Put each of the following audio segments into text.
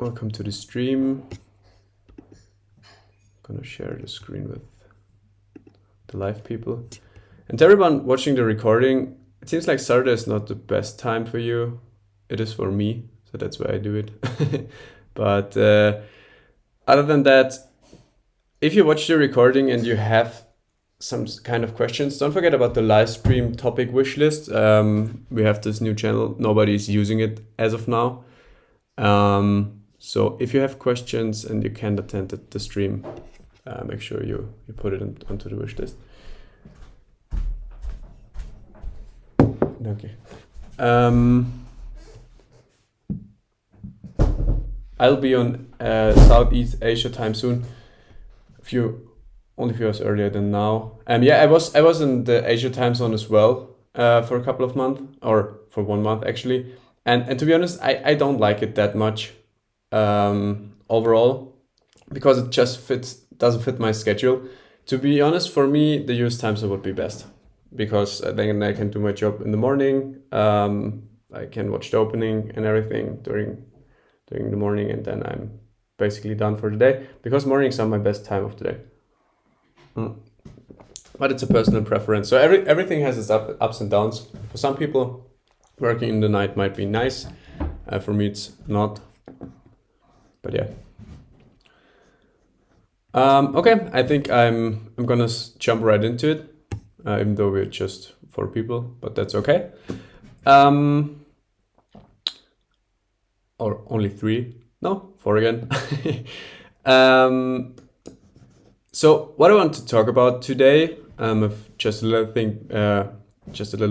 Welcome to the stream. I'm gonna share the screen with the live people. And to everyone watching the recording, it seems like Saturday is not the best time for you. It is for me, so that's why I do it. But other than that, if you watch the recording and you have some kind of questions, don't forget about the live stream topic wish list. We have this new channel. Nobody's using it as of now. So if you have questions and you can't attend the stream, make sure you put it onto the wish list. Okay. I'll be on Southeast Asia time soon. Only a few hours earlier than now. Yeah, I was in the Asia time zone as well for a couple of months, or for 1 month actually. And to be honest, I don't like it that much overall, because it just doesn't fit my schedule. To be honest, for me, the US time zone would be best, because then I can do my job in the morning. I can watch the opening and everything during the morning, and then I'm basically done for the day, because mornings are my best time of the day. But it's a personal preference. So everything has its ups and downs. For some people, working in the night might be nice. For me, it's not. But yeah. Okay, I think I'm gonna jump right into it, even though we're just 4 people, but that's okay. Or only 3? No, 4 again. So what I want to talk about today, I've just a little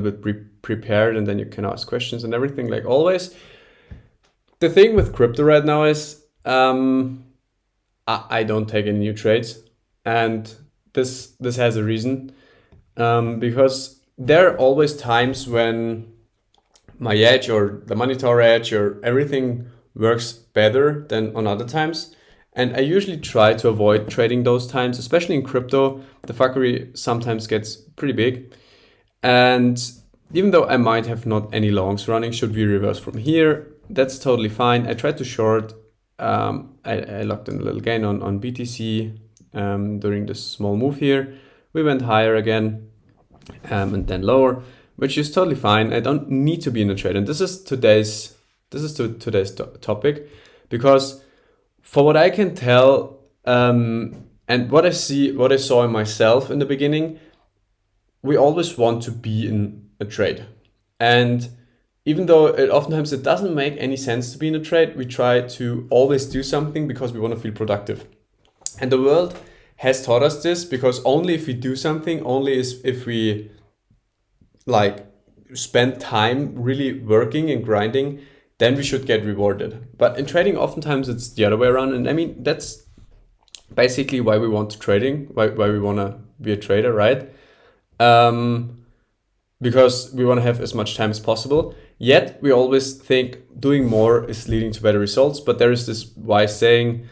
bit prepared, and then you can ask questions and everything like always. The thing with crypto right now is I don't take any new trades, and this has a reason, because there are always times when my edge or the monitor edge or everything works better than on other times. And I usually try to avoid trading those times, especially in crypto. The fuckery sometimes gets pretty big. And even though I might have not any longs running, should we reverse from here, that's totally fine. I tried to short. I locked in a little gain on BTC during this small move here. We went higher again and then lower, which is totally fine. I don't need to be in a trade. And this is today's topic, because for what I can tell, and what I saw in myself in the beginning, we always want to be in a trade. And even though oftentimes it doesn't make any sense to be in a trade, we try to always do something because we want to feel productive. And the world has taught us this, because only if we do something, only if we like spend time really working and grinding, then we should get rewarded. But in trading, oftentimes it's the other way around. And I mean, that's basically why we want to trading, why we want to be a trader, right? Because we want to have as much time as possible. Yet we always think doing more is leading to better results. But there is this wise saying,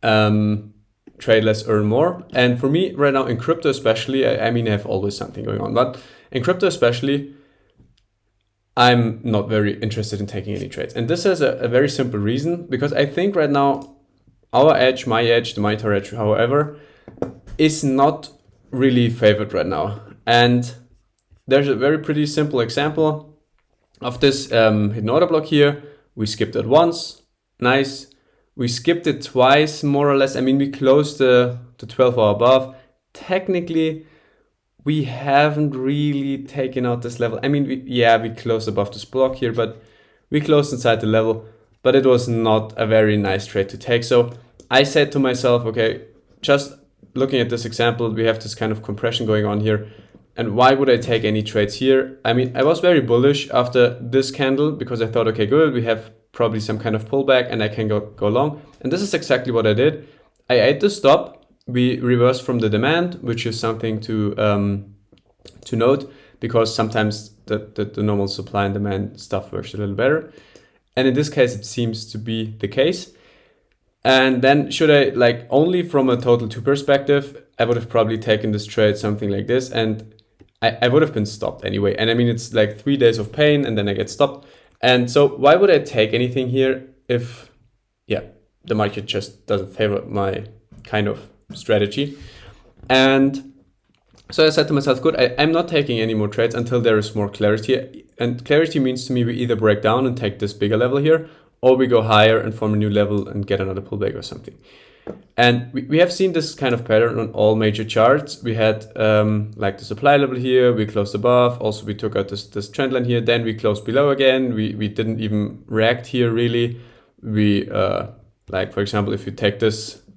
trade less, earn more. And for me right now in crypto especially, I mean, I have always something going on, but in crypto especially, I'm not very interested in taking any trades. And this has a very simple reason, because I think right now our edge, my edge, the monitor edge, however, is not really favored right now. And there's a very pretty simple example of this hidden order block here. We skipped it once, nice. We skipped it twice, more or less. I mean, we closed the 12-hour above. Technically, we haven't really taken out this level. I mean, we closed above this block here, but we closed inside the level, but it was not a very nice trade to take. So I said to myself, okay, just looking at this example, we have this kind of compression going on here. And why would I take any trades here? I mean, I was very bullish after this candle, because I thought, okay, good, we have probably some kind of pullback and I can go long. And this is exactly what I did. I ate the stop. We reversed from the demand, which is something to note, because sometimes the normal supply and demand stuff works a little better. And in this case, it seems to be the case. And then should I, like, only from a total 2 perspective, I would have probably taken this trade, something like this, and I would have been stopped anyway. And I mean, it's like 3 days of pain and then I get stopped. And so why would I take anything here if, yeah, the market just doesn't favor my kind of strategy. And so I said to myself, good, I'm not taking any more trades until there is more clarity. And clarity means to me we either break down and take this bigger level here, or we go higher and form a new level and get another pullback or something. And we have seen this kind of pattern on all major charts. We had like the supply level here, we closed above. Also, we took out this trend line here. Then we closed below again. We didn't even react here really. We like, for example, if you take the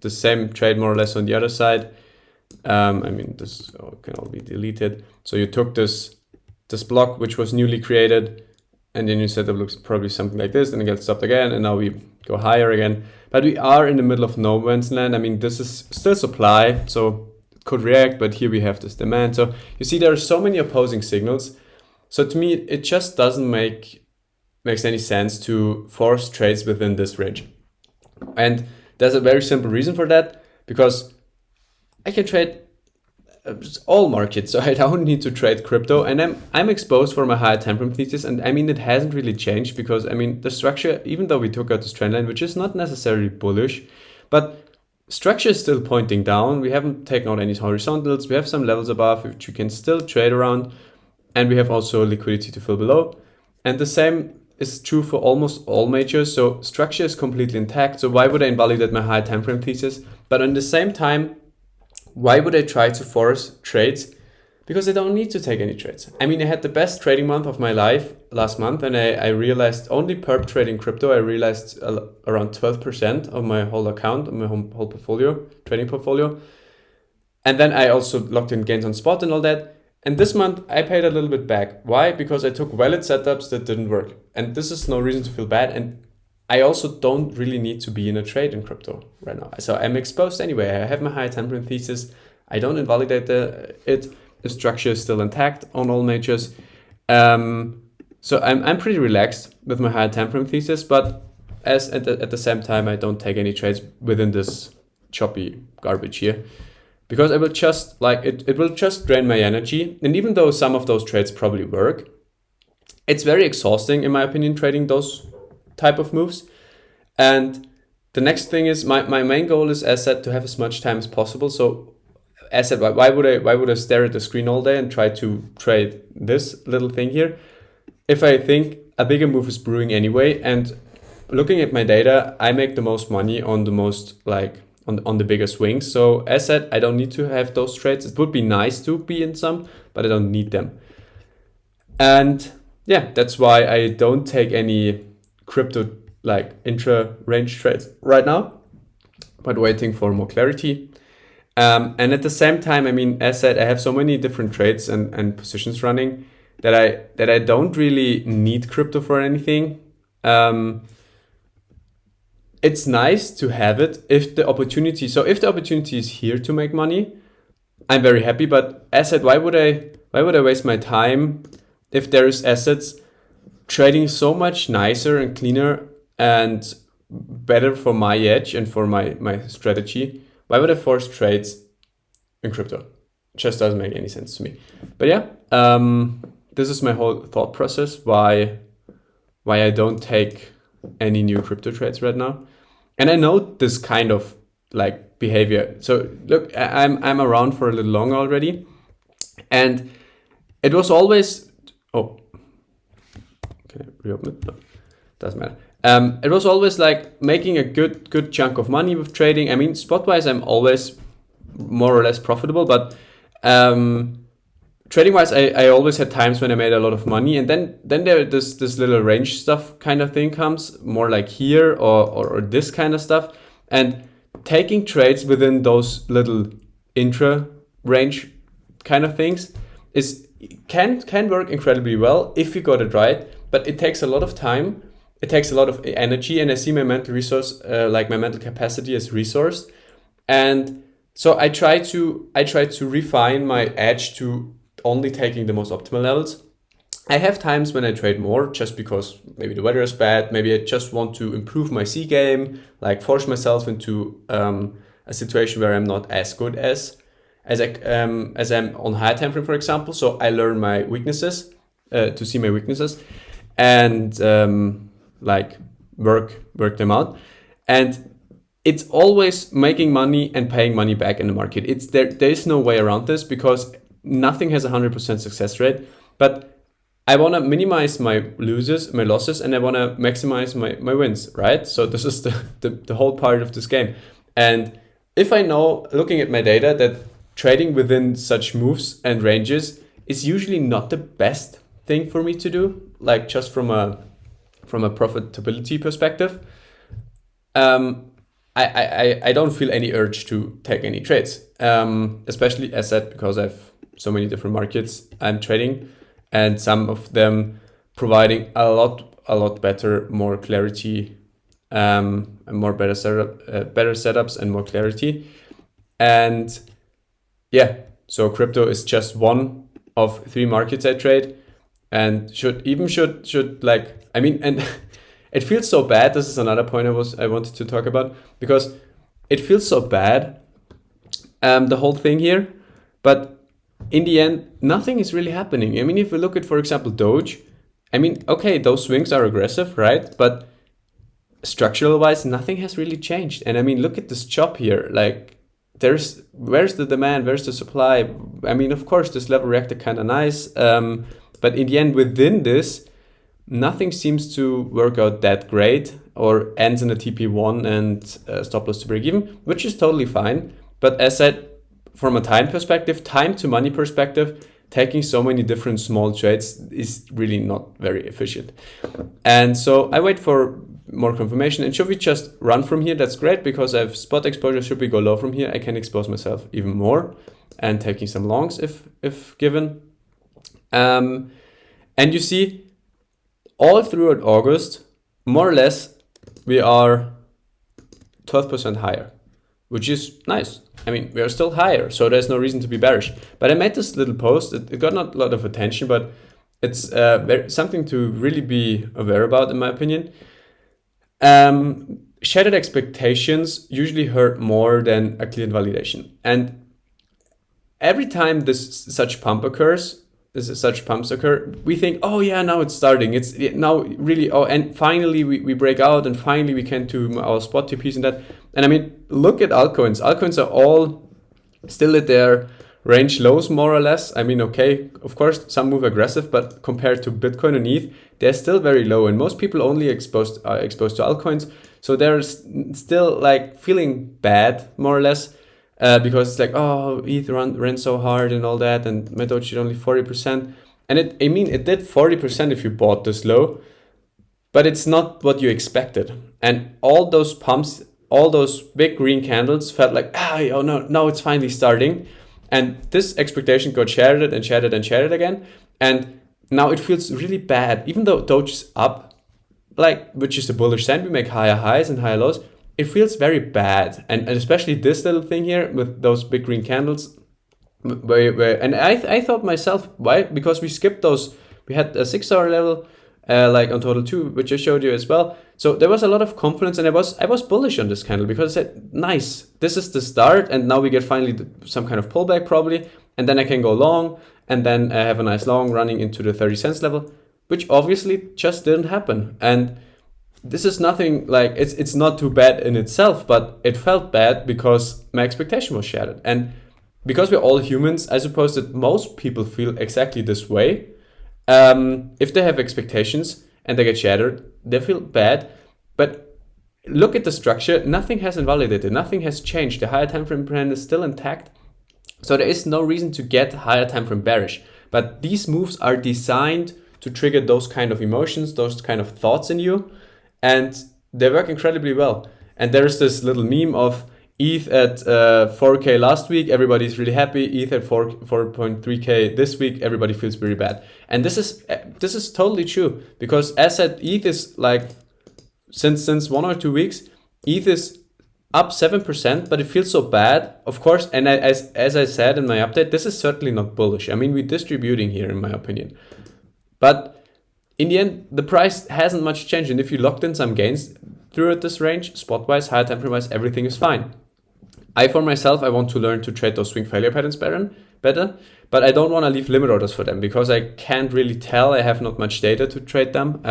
same trade more or less on the other side, I mean, this can all be deleted. So you took this block which was newly created, and then your setup looks probably something like this, and it gets stopped again, and now we go higher again. But we are in the middle of no man's land. I mean, this is still supply, so it could react, but here we have this demand. So you see there are so many opposing signals. So to me, it just doesn't makes any sense to force trades within this range. And there's a very simple reason for that, because I can trade all markets, so I don't need to trade crypto, and I'm exposed for my higher time frame thesis. And I mean, it hasn't really changed, because I mean, the structure, even though we took out this trend line, which is not necessarily bullish, but structure is still pointing down. We haven't taken out any horizontals. We have some levels above which you can still trade around, and we have also liquidity to fill below. And the same is true for almost all majors. So structure is completely intact. So why would I invalidate my high time frame thesis? But at the same time, why would I try to force trades? Because I don't need to take any trades. I mean, I had the best trading month of my life last month, and I realized only perp trading crypto, I realized around 12% of my whole account, of my whole portfolio, trading portfolio. And then I also locked in gains on spot and all that. And this month I paid a little bit back. Why? Because I took valid setups that didn't work. And this is no reason to feel bad. And I also don't really need to be in a trade in crypto right now. So I'm exposed anyway. I have my high time frame thesis. I don't invalidate it. The structure is still intact on all majors. So I'm pretty relaxed with my high time frame thesis, but at the same time, I don't take any trades within this choppy garbage here, because I will just it will just drain my energy. And even though some of those trades probably work, it's very exhausting in my opinion, trading those type of moves. And the next thing is my main goal is, as said, to have as much time as possible. So as said, why would I stare at the screen all day and try to trade this little thing here if I think a bigger move is brewing anyway? And looking at my data, I make the most money on the most on the bigger swings. So as said, I don't need to have those trades. It would be nice to be in some, but I don't need them. And yeah, that's why I don't take any crypto intra range trades right now, but waiting for more clarity. And at the same time, I mean, as said, I have so many different trades and positions running that I don't really need crypto for anything. It's nice to have it if the opportunity is here to make money, I'm very happy. But as said, why would I waste my time if there is assets trading so much nicer and cleaner and better for my edge and for my strategy? Why would I force trades in crypto? It just doesn't make any sense to me. But yeah, this is my whole thought process, why I don't take any new crypto trades right now. And I know this kind of behavior. So look, I'm around for a little longer already, and it was always, can I reopen it? No, doesn't matter. It was always making a good chunk of money with trading. I mean, spot wise, I'm always more or less profitable, but trading wise, I always had times when I made a lot of money, and then there this little range stuff kind of thing comes, more like here or this kind of stuff, and taking trades within those little intra range kind of things can work incredibly well if you got it right, but it takes a lot of time. It takes a lot of energy, and I see my mental resource, my mental capacity as resource. And so I try to refine my edge to only taking the most optimal levels. I have times when I trade more just because maybe the weather is bad. Maybe I just want to improve my C game, force myself into a situation where I'm not as good as I'm on high time frame, for example. So I learn my weaknesses, to see my weaknesses, and work them out. And it's always making money and paying money back in the market. There is no way around this because nothing has 100% success rate. But I want to minimize my losses, and I want to maximize my wins, right? So this is the whole part of this game. And if I know, looking at my data, that trading within such moves and ranges is usually not the best thing for me to do, like just from a profitability perspective, I don't feel any urge to take any trades, especially as said, because I have so many different markets I'm trading, and some of them providing a lot better, more clarity, and better setups and more clarity. And yeah, so crypto is just one of 3 markets I trade, and should like, I mean, and it feels so bad. This is another point I wanted to talk about, because it feels so bad, the whole thing here, but in the end, nothing is really happening. I mean, if we look at, for example, Doge, I mean, okay, those swings are aggressive, right? But structural wise, nothing has really changed. And I mean, look at this chop here. Like, where's the demand? Where's the supply? I mean, of course, this level reacted kind of nice. But in the end, within this, nothing seems to work out that great, or ends in a TP1 and stop loss to break even, which is totally fine. But as said, from a time to money perspective, taking so many different small trades is really not very efficient. And so I wait for more confirmation. And should we just run from here? That's great, because I have spot exposure. Should we go low from here, I can expose myself even more and taking some longs if given. And you see, all throughout August, more or less, we are 12% higher, which is nice. I mean, we are still higher, so there's no reason to be bearish. But I made this little post. It got not a lot of attention, but it's something to really be aware about, in my opinion. Shattered expectations usually hurt more than a clear validation. And every time such pumps occur, we think, oh yeah, now it's starting. It's now really, and finally we break out, and finally we can do our spot TPs and that. And I mean, look at altcoins. Altcoins are all still at their range lows, more or less. I mean, okay, of course, some move aggressive, but compared to Bitcoin and ETH, they're still very low. And most people only are exposed to altcoins. So they're still like feeling bad, more or less. Because it's like, oh, ETH ran so hard and all that, and my Doge did only 40%. And it did 40% if you bought this low, but it's not what you expected. And all those pumps, all those big green candles felt like, oh no, now it's finally starting. And this expectation got shattered and shattered and shattered again. And now it feels really bad, even though Doge is up, like, which is a bullish sign. We make higher highs and higher lows. It feels very bad, and especially this little thing here with those big green candles, and I thought myself, why? Because we skipped those. We had a 6-hour level, like on total 2, which I showed you as well. So there was a lot of confidence, and I was bullish on this candle, because I said, nice, this is the start, and now we get finally some kind of pullback probably, and then I can go long, and then I have a nice long running into the 30 cents level, which obviously just didn't happen. And this is nothing like, it's not too bad in itself, but it felt bad because my expectation was shattered. And because we're all humans, I suppose that most people feel exactly this way. If they have expectations and they get shattered, they feel bad. But look at the structure, nothing has invalidated, nothing has changed. The higher time frame trend is still intact. So there is no reason to get higher time frame bearish. But these moves are designed to trigger those kind of emotions, those kind of thoughts in you. And they work incredibly well. And there's this little meme of ETH at 4K last week, everybody's really happy. ETH at 4.3K this week, everybody feels very bad. And this is totally true, because as said, ETH is like, since 1 or 2 weeks, ETH is up 7%, but it feels so bad, of course. And as I said in my update, this is certainly not bullish. I mean, we're distributing here, in my opinion. But in the end, the price hasn't much changed. And if you locked in some gains throughout this range, spot-wise, higher time frame-wise, everything is fine. For myself, I want to learn to trade those swing failure patterns better, but I don't want to leave limit orders for them, because I can't really tell. I have not much data to trade them,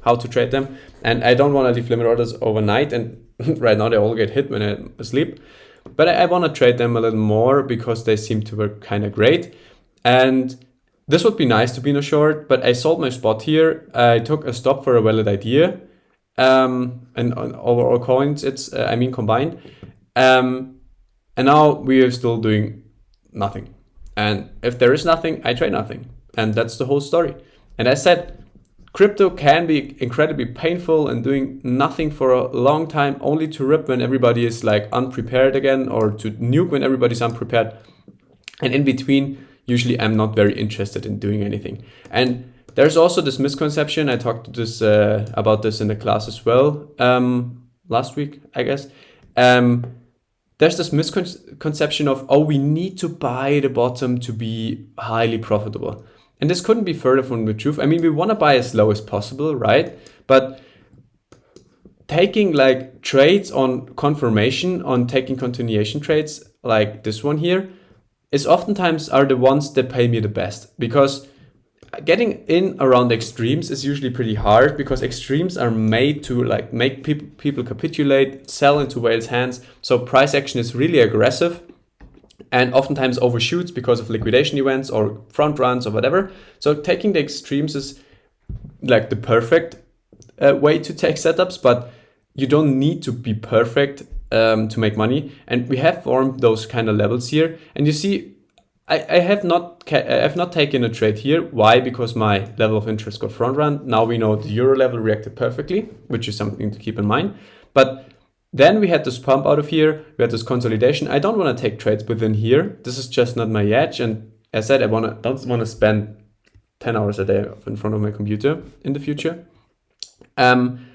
how to trade them. And I don't want to leave limit orders overnight, and right now they all get hit when I'm asleep. But I want to trade them a little more because they seem to work kind of great. And this would be nice to be in a short, but I sold my spot here. I took a stop for a valid idea. And on overall coins, it's combined. And now we are still doing nothing. And if there is nothing, I trade nothing. And that's the whole story. And I said, crypto can be incredibly painful, and doing nothing for a long time only to rip when everybody is like unprepared again, or to nuke when everybody's unprepared. And in between, usually I'm not very interested in doing anything. And there's also this misconception. I talked about this in the class as well last week, I guess. There's this misconception of, oh, we need to buy the bottom to be highly profitable. And this couldn't be further from the truth. I mean, we want to buy as low as possible, right? But taking like trades on confirmation, on taking continuation trades like this one here, is oftentimes are the ones that pay me the best, because getting in around extremes is usually pretty hard, because extremes are made to like make people capitulate, sell into whales' hands. So price action is really aggressive and oftentimes overshoots because of liquidation events or front runs or whatever. So taking the extremes is like the perfect way to take setups, but you don't need to be perfect to make money. And we have formed those kind of levels here. And you see, I have not taken a trade here. Why? Because my level of interest got front run. Now we know the euro level reacted perfectly, which is something to keep in mind. But then we had this pump out of here. We had this consolidation. I don't want to take trades within here. This is just not my edge. And as I said, don't want to spend 10 hours a day in front of my computer in the future. And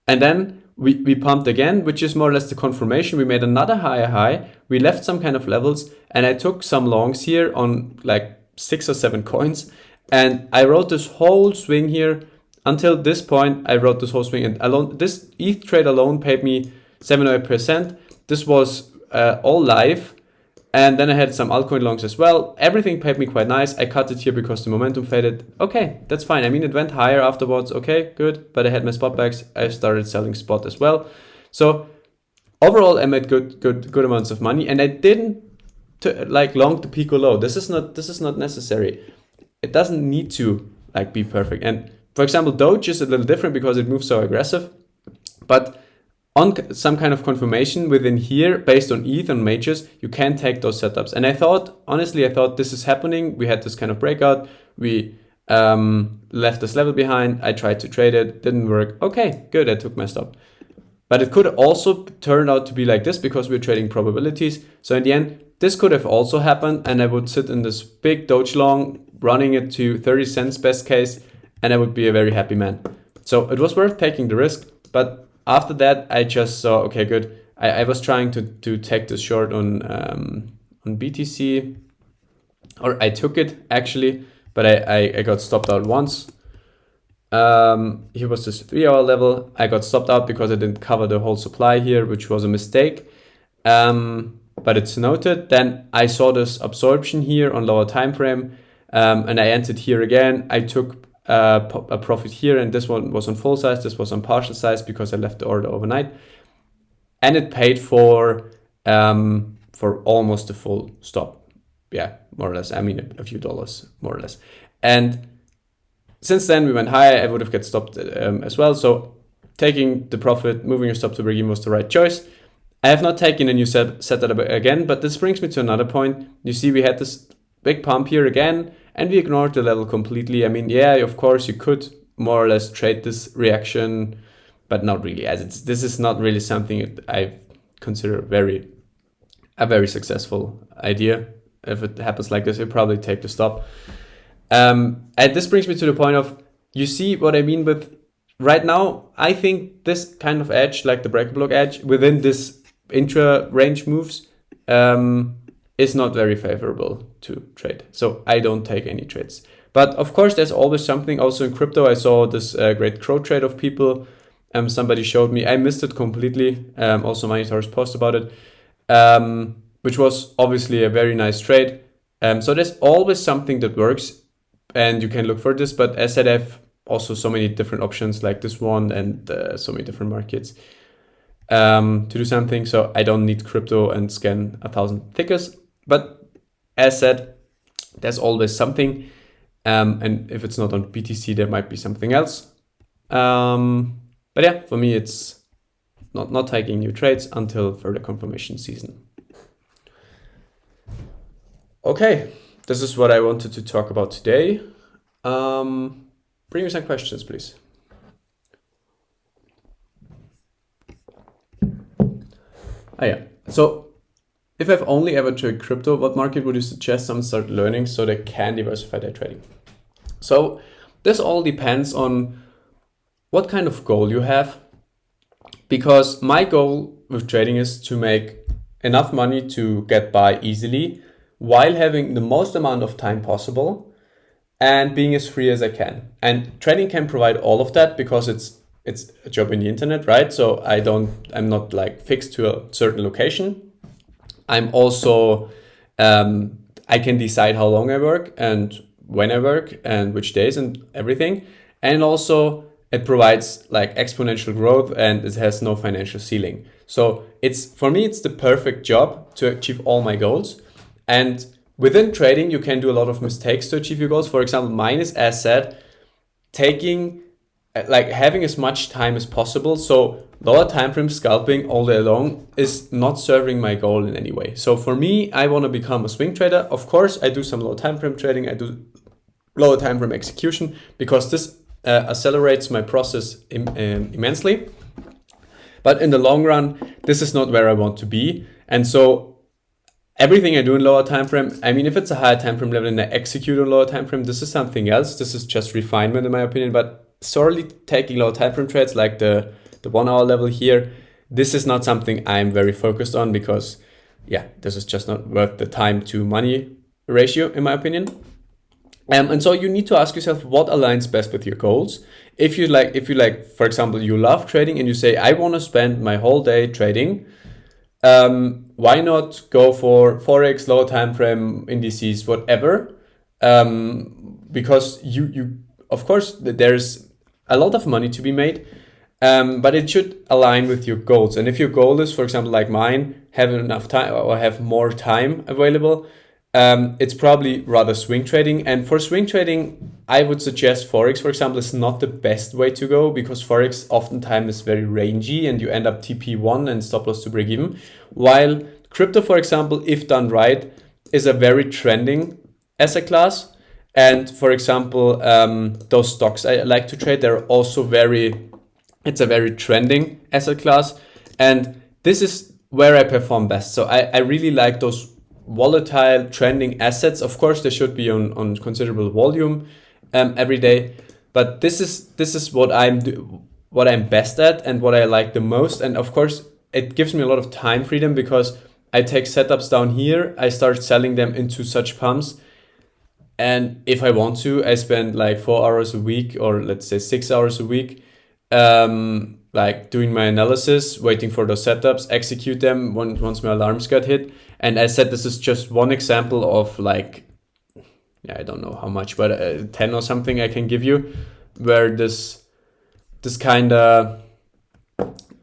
then we pumped again, which is more or less the confirmation. We made another higher high. We left some kind of levels, and I took some longs here on like 6 or 7 coins. And I wrote this whole swing here. Until this point, I wrote this whole swing. And alone, this ETH trade alone paid me 7 or 8%. This was all live. And then I had some altcoin longs as well. Everything paid me quite nice. I cut it here because the momentum faded. Okay, that's fine. I mean, it went higher afterwards. Okay, good. But I had my spot backs. I started selling spot as well. So overall, I made good amounts of money, and I didn't long the Pico low. This is not necessary. It doesn't need to like be perfect. And for example, Doge is a little different because it moves so aggressive, but on some kind of confirmation within here, based on ETH and majors, you can take those setups. And honestly, I thought this is happening. We had this kind of breakout. We left this level behind. I tried to trade it, didn't work. Okay, good, I took my stop. But it could also turn out to be like this because we're trading probabilities. So in the end, this could have also happened, and I would sit in this big Doge long, running it to 30 cents best case, and I would be a very happy man. So it was worth taking the risk, but after that, I just saw, okay, good. I was trying to take this short on BTC, or I took it actually, but I got stopped out once. Here was this 3-hour level. I got stopped out because I didn't cover the whole supply here, which was a mistake. But it's noted. Then I saw this absorption here on lower time frame, and I entered here again. I took a profit here, and this one was on full size, this was on partial size because I left the order overnight, and it paid for almost the full stop. Yeah, more or less. I mean, a few dollars, more or less. And since then we went higher. I would have get stopped as well. So taking the profit, moving your stop to break even was the right choice. I have not taken a new setup again, but this brings me to another point. You see, we had this big pump here again, and we ignored the level completely. I mean, yeah, of course, you could more or less trade this reaction, but not really, as this is not really something that I consider a very successful idea. If it happens like this, you probably take the stop. And this brings me to the point of, you see what I mean with right now, I think this kind of edge, like the breaker block edge within this intra range moves, is not very favorable to trade. So I don't take any trades. But of course, there's always something. Also in crypto, I saw this great crow trade of people. Somebody showed me. I missed it completely. Also, Monitors post about it, which was obviously a very nice trade. So there's always something that works, and you can look for this. But as I said, also so many different options like this one and so many different markets to do something. So I don't need crypto and scan 1,000 tickers. But as said, there's always something. And if it's not on BTC, there might be something else. But yeah, for me, it's not taking new trades until further confirmation season. Okay, this is what I wanted to talk about today. Bring me some questions, please. Yeah. So if I've only ever traded crypto, what market would you suggest someone start learning so they can diversify their trading? So this all depends on what kind of goal you have, because my goal with trading is to make enough money to get by easily while having the most amount of time possible and being as free as I can. And trading can provide all of that because it's a job in the internet, right? So I'm not like fixed to a certain location. I'm also, I can decide how long I work and when I work and which days and everything. And also it provides like exponential growth and it has no financial ceiling. So for me, it's the perfect job to achieve all my goals. And within trading, you can do a lot of mistakes to achieve your goals. For example, mine is, as said, having as much time as possible. So lower time frame scalping all day long is not serving my goal in any way. So for me, I want to become a swing trader. Of course, I do some low time frame trading. I do lower time frame execution because this accelerates my process immensely. But in the long run, this is not where I want to be. And so everything I do in lower time frame, I mean, if it's a higher time frame level and I execute on lower time frame, this is something else. This is just refinement in my opinion. But solely taking lower time frame trades like the 1 hour level here, this is not something I'm very focused on because this is just not worth the time to money ratio in my opinion. And so you need to ask yourself what aligns best with your goals. If you like, for example, you love trading and you say, I want to spend my whole day trading, why not go for Forex, lower time frame, indices, whatever? Because you of course, there's a lot of money to be made, but it should align with your goals. And if your goal is, for example, like mine, have enough time or have more time available, it's probably rather swing trading. And for swing trading, I would suggest Forex, for example, is not the best way to go because Forex oftentimes is very rangy and you end up TP1 and stop loss to break even. While crypto, for example, if done right, is a very trending asset class. And for example, those stocks I like to trade, they're also it's a very trending asset class. And this is where I perform best. So I really like those volatile trending assets. Of course, they should be on considerable volume every day. But this is what I'm best at and what I like the most. And of course, it gives me a lot of time freedom because I take setups down here. I start selling them into such pumps. And if I want to, I spend like 4 hours a week or let's say 6 hours a week, like doing my analysis, waiting for those setups, execute them once my alarms got hit. And I said, this is just one example of like, I don't know how much, but 10 or something I can give you where this kind of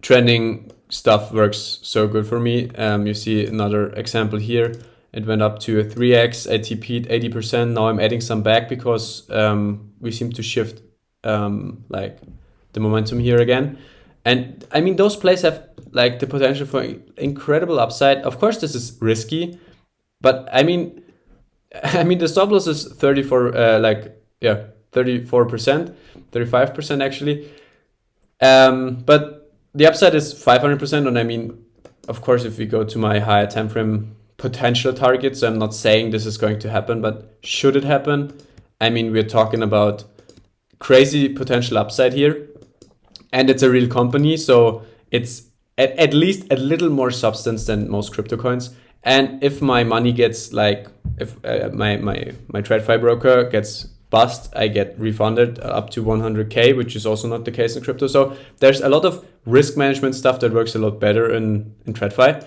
trending stuff works so good for me. You see another example here. It went up to a 3x, I TP'd 80%. Now I'm adding some back because we seem to shift like the momentum here again. And I mean, those plays have like the potential for incredible upside. Of course, this is risky, but I mean, the stop loss is 34%, 35% actually. But the upside is 500%. And I mean, of course, if we go to my higher time frame potential targets, I'm not saying this is going to happen, but should it happen, I mean, we're talking about crazy potential upside here. And it's a real company, so it's at least a little more substance than most crypto coins. And if my money gets like, if my TradFi broker gets bust, I get refunded up to 100K, which is also not the case in crypto. So there's a lot of risk management stuff that works a lot better in TradFi.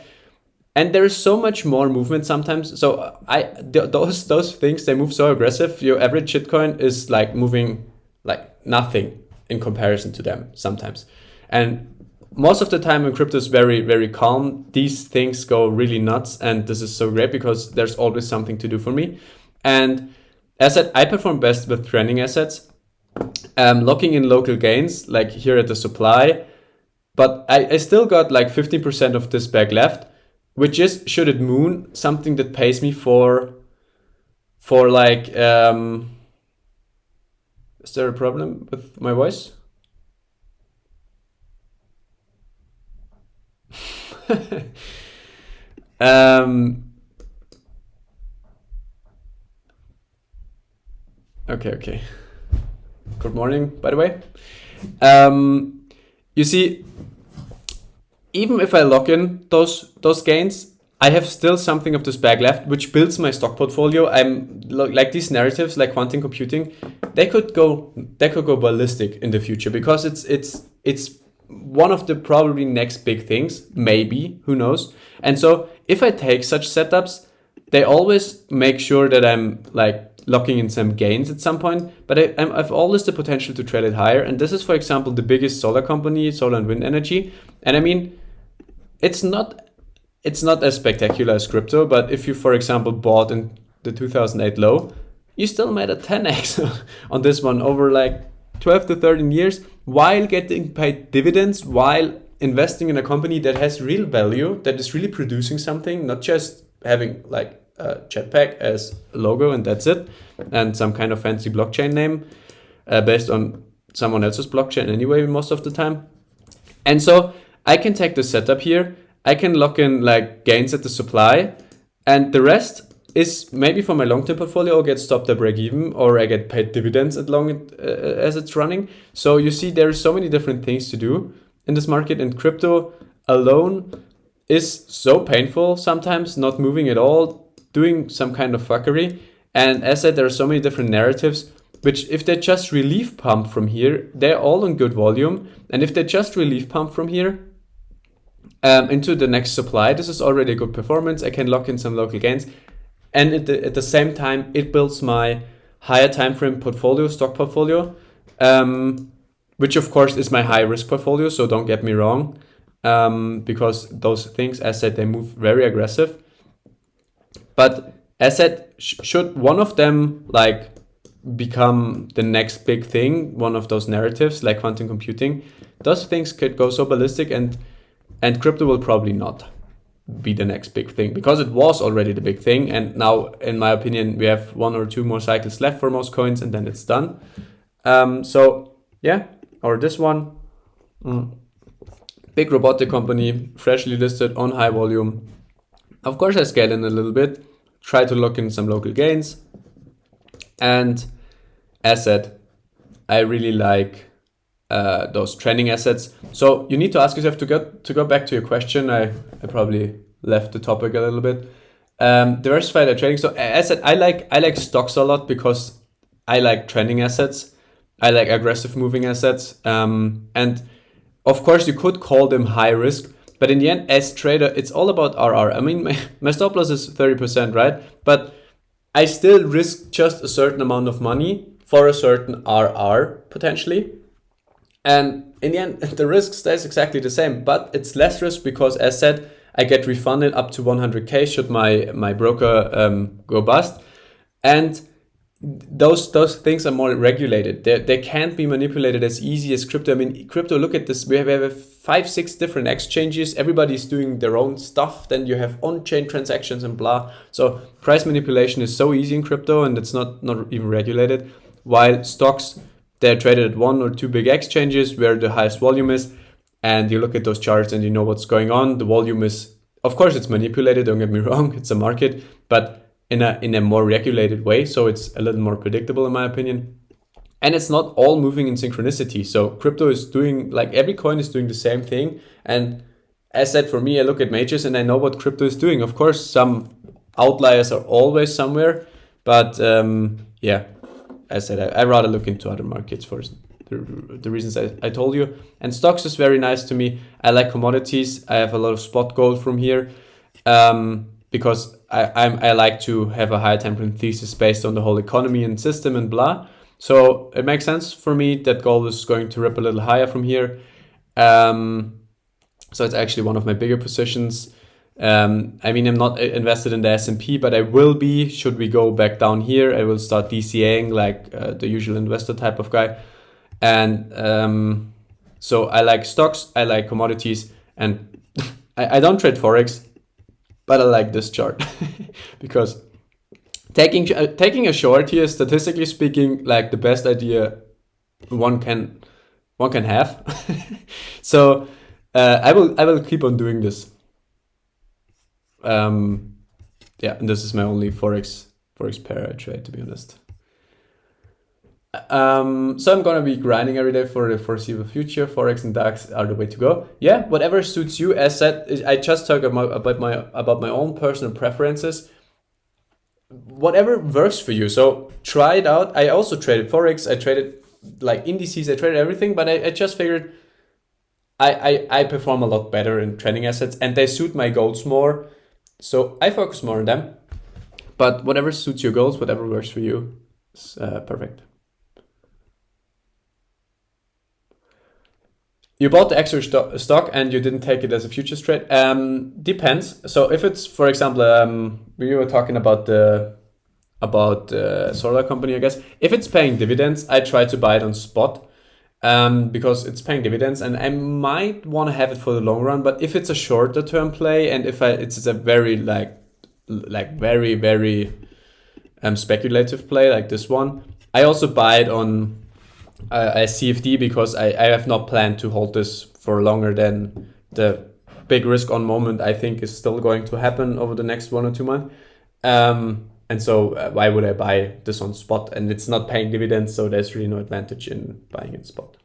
And there is so much more movement sometimes. So those things, they move so aggressive. Your average shitcoin is like moving like nothing in comparison to them sometimes. And most of the time when crypto is very, very calm, these things go really nuts. And this is so great because there's always something to do for me. And as I perform best with trending assets, locking in local gains, like here at the supply. But I still got like 15% of this bag left, which is, should it moon, something that pays me for like, is there a problem with my voice? Okay. Good morning, by the way. You see, even if I lock in those gains, I have still something of this bag left, which builds my stock portfolio. I'm like these narratives, like quantum computing, they could go ballistic in the future because it's one of the probably next big things, maybe, who knows. And so if I take such setups, they always make sure that I'm like locking in some gains at some point, but I've always the potential to trade it higher. And this is, for example, the biggest solar company, solar and wind energy. And I mean, it's not as spectacular as crypto, but if you, for example, bought in the 2008 low, you still made a 10x on this one over like 12 to 13 years while getting paid dividends, while investing in a company that has real value, that is really producing something, not just having like a Jetpack as a logo and that's it, and some kind of fancy blockchain name based on someone else's blockchain anyway most of the time. And so I can take the setup here, I can lock in like gains at the supply, and the rest is maybe for my long-term portfolio, I'll get stopped at break even, or I get paid dividends as long as it's running. So you see, there are so many different things to do in this market, and crypto alone is so painful sometimes, not moving at all, doing some kind of fuckery. And as I said, there are so many different narratives, which if they just relief pump from here, they're all on good volume. And if they just relief pump from here into the next supply, this is already a good performance. I can lock in some local gains. And at the same time, it builds my higher time frame portfolio, stock portfolio, which of course is my high risk portfolio. So don't get me wrong, because those things, as said, they move very aggressive. But as said, should one of them like become the next big thing, one of those narratives like quantum computing, those things could go so ballistic, and crypto will probably not be the next big thing, because it was already the big thing. And now, in my opinion, we have 1 or 2 more cycles left for most coins, and then it's done. So yeah, or this one, big robotic company, freshly listed on high volume. Of course, I scale in a little bit, try to lock in some local gains. And as said, I really like those trending assets. So you need to ask yourself, to go back to your question. I probably left the topic a little bit. Diversified trading. So as said, I like stocks a lot because I like trending assets. I like aggressive moving assets. And of course, you could call them high risk. But in the end, as trader, it's all about RR. I mean, my stop loss is 30%, right? But I still risk just a certain amount of money for a certain RR potentially. And in the end, the risk stays exactly the same, but it's less risk because, as said, I get refunded up to 100K should my broker go bust. And those things are more regulated. They can't be manipulated as easy as crypto. I mean, crypto, look at this. We have 5-6 different exchanges. Everybody's doing their own stuff. Then you have on-chain transactions and blah. So price manipulation is so easy in crypto, and it's not even regulated. While stocks, they're traded at 1 or 2 big exchanges where the highest volume is. And you look at those charts and you know what's going on. The volume is, of course, it's manipulated. Don't get me wrong. It's a market, but in a more regulated way, so it's a little more predictable in my opinion. And it's not all moving in synchronicity. So crypto is doing, like every coin is doing the same thing. And as said, for me, I look at majors and I know what crypto is doing. Of course, some outliers are always somewhere, but yeah, as said, I rather look into other markets for the reasons I told you. And stocks is very nice to me. I like commodities. I have a lot of spot gold from here. Because I like to have a high time frame thesis based on the whole economy and system and blah. So it makes sense for me that gold is going to rip a little higher from here. So it's actually one of my bigger positions. I mean, I'm not invested in the S&P, but I will be. Should we go back down here, I will start DCAing like the usual investor type of guy. And so I like stocks, I like commodities, and I don't trade Forex, but I like this chart because taking a short here, statistically speaking, like the best idea one can have. So I will keep on doing this. Yeah, and this is my only forex pair I trade, to be honest. So I'm gonna be grinding every day for the foreseeable future. Forex and DAX are the way to go. Yeah, whatever suits you. As said, I just talk about my own personal preferences. Whatever works for you. So try it out. I also traded Forex. I traded like indices. I traded everything, but I just figured I perform a lot better in trading assets, and they suit my goals more. So I focus more on them. But whatever suits your goals, whatever works for you, is perfect. You bought the extra stock and you didn't take it as a futures trade. Depends. So if it's, for example, we were talking about the solar company, I guess. If it's paying dividends, I try to buy it on spot because it's paying dividends, and I might want to have it for the long run. But if it's a shorter term play, and if it's a very very very speculative play like this one, I also buy it on a CFD because I have not planned to hold this for longer than the big risk on moment I think is still going to happen over the next 1 or 2 months. And so why would I buy this on spot? And it's not paying dividends, so there's really no advantage in buying it spot.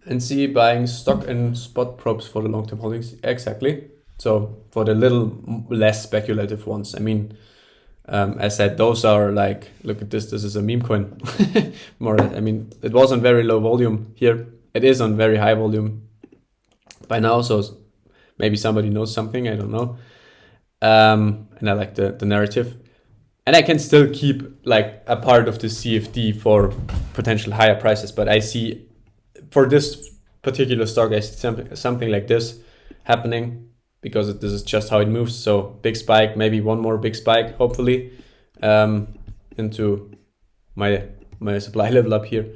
And see, buying stock and spot probes for the long-term holdings. Exactly. So for the little less speculative ones, I mean, as I said, those are like, look at this is a meme coin. More, I mean, it was on very low volume here. It is on very high volume by now, so maybe somebody knows something, I don't know. And I like the narrative. And I can still keep like a part of the CFD for potential higher prices, but I see for this particular stock, I see something like this happening, because this is just how it moves. So big spike, maybe one more big spike, hopefully, into my supply level up here,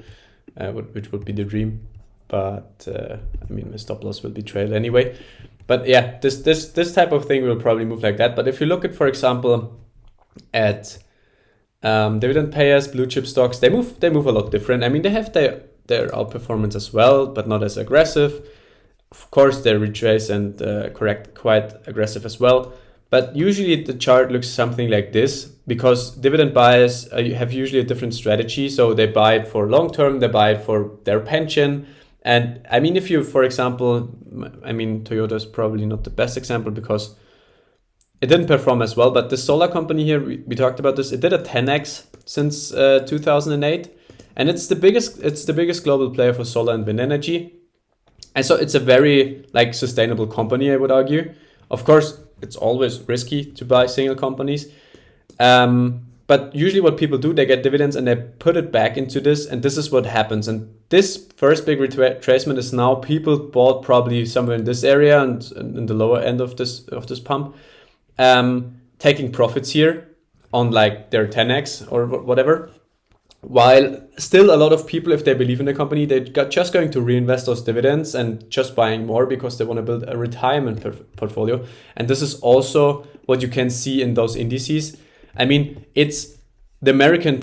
which would be the dream. But I mean, my stop loss will be trailed anyway. But yeah, this type of thing will probably move like that. But if you look at, for example, at dividend payers, blue chip stocks, they move a lot different. I mean, they have their outperformance as well, but not as aggressive. Of course, they retrace and correct quite aggressive as well. But usually the chart looks something like this, because dividend buyers have usually a different strategy. So they buy it for long term, they buy it for their pension. And I mean, if you, for example, I mean, Toyota is probably not the best example because it didn't perform as well. But the solar company here, we talked about this, it did a 10x since 2008. And it's the biggest global player for solar and wind energy. And so it's a very like sustainable company, I would argue. Of course, it's always risky to buy single companies. But usually what people do, they get dividends and they put it back into this, and this is what happens. And this first big retracement is now people bought probably somewhere in this area and in the lower end of this pump, taking profits here on like their 10x or whatever. While still a lot of people, if they believe in the company, they're just going to reinvest those dividends and just buying more because they want to build a retirement portfolio. And this is also what you can see in those indices. I mean, it's the American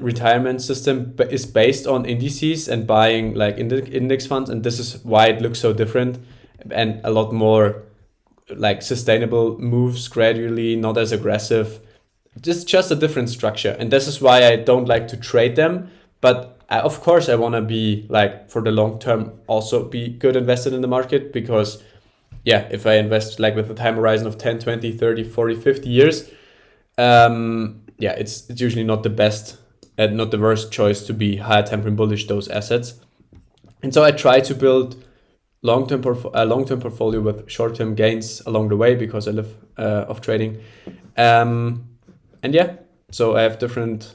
retirement system is based on indices and buying like index funds. And this is why it looks so different and a lot more like sustainable moves gradually, not as aggressive. It's just a different structure, and this is why I don't like to trade them. But of course I want to be like for the long term also be good invested in the market, because yeah, if I invest like with a time horizon of 10, 20, 30, 40, 50 years, yeah, it's usually not the best and not the worst choice to be higher time frame bullish those assets. And so I try to build long-term portfolio with short-term gains along the way, because I live off trading. And yeah, So I have different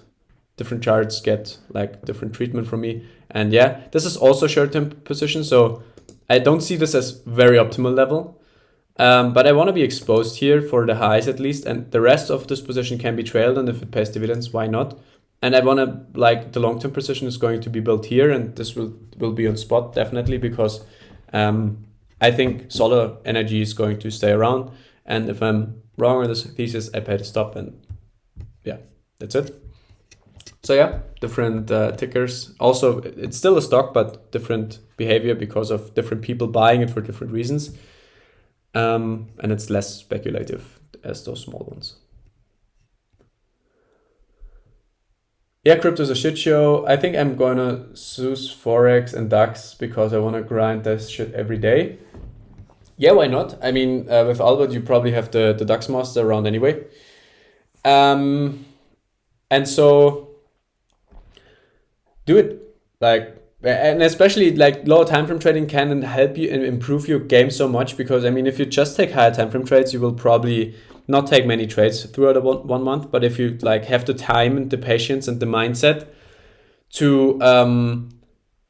charts get like different treatment from me. And yeah, this is also short-term position. So I don't see this as very optimal level. But I want to be exposed here for the highs at least, and the rest of this position can be trailed, and if it pays dividends, why not? And I want to, like, the long-term position is going to be built here, and this will be on spot definitely, because I think solar energy is going to stay around, and if I'm wrong on this thesis, I pay the stop, and yeah, that's it. So yeah, different tickers. Also, it's still a stock, but different behavior because of different people buying it for different reasons. And it's less speculative as those small ones. Yeah, crypto's a shit show. I think I'm gonna Zeus, Forex, and DAX because I want to grind this shit every day. Yeah, why not? I mean, with Albert, you probably have the DAX master around anyway. And so do it. Like, and especially like lower time frame trading can help you and improve your game so much, because I mean, if you just take higher time frame trades, you will probably not take many trades throughout a 1 month. But if you like have the time and the patience and the mindset to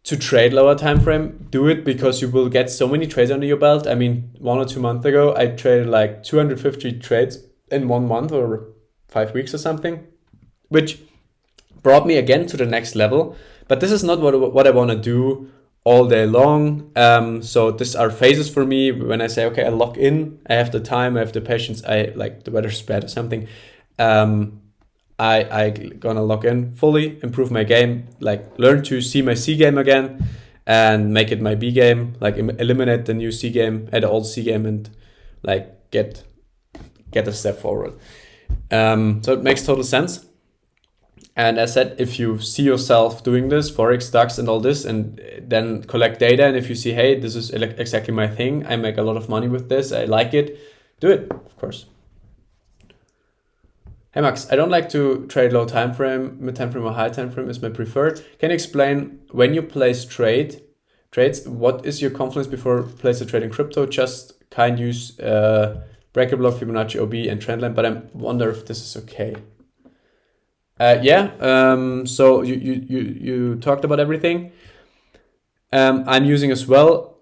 trade lower time frame, do it, because you will get so many trades under your belt. I mean, 1 or 2 months ago, I traded like 250 trades in 1 month or 5 weeks or something, which brought me again to the next level. But this is not what I want to do all day long. So these are phases for me. When I say, okay, I lock in, I have the time, I have the patience, I like the weather's bad or something. I gonna lock in fully, improve my game, like learn to see my C game again and make it my B game, like eliminate the new C game, add the old C game, and like get a step forward. So it makes total sense. And as I said, if you see yourself doing this, Forex, DAX, and all this, and then collect data, and if you see, hey, this is exactly my thing, I make a lot of money with this, I like it, do it, of course. Hey Max, I don't like to trade low time frame, mid time frame or high time frame is my preferred. Can you explain when you place trades, what is your confidence before place a trade in crypto? Just kind use breaker block, Fibonacci, OB, and trendline, but I wonder if this is okay. So you talked about everything. I'm using as well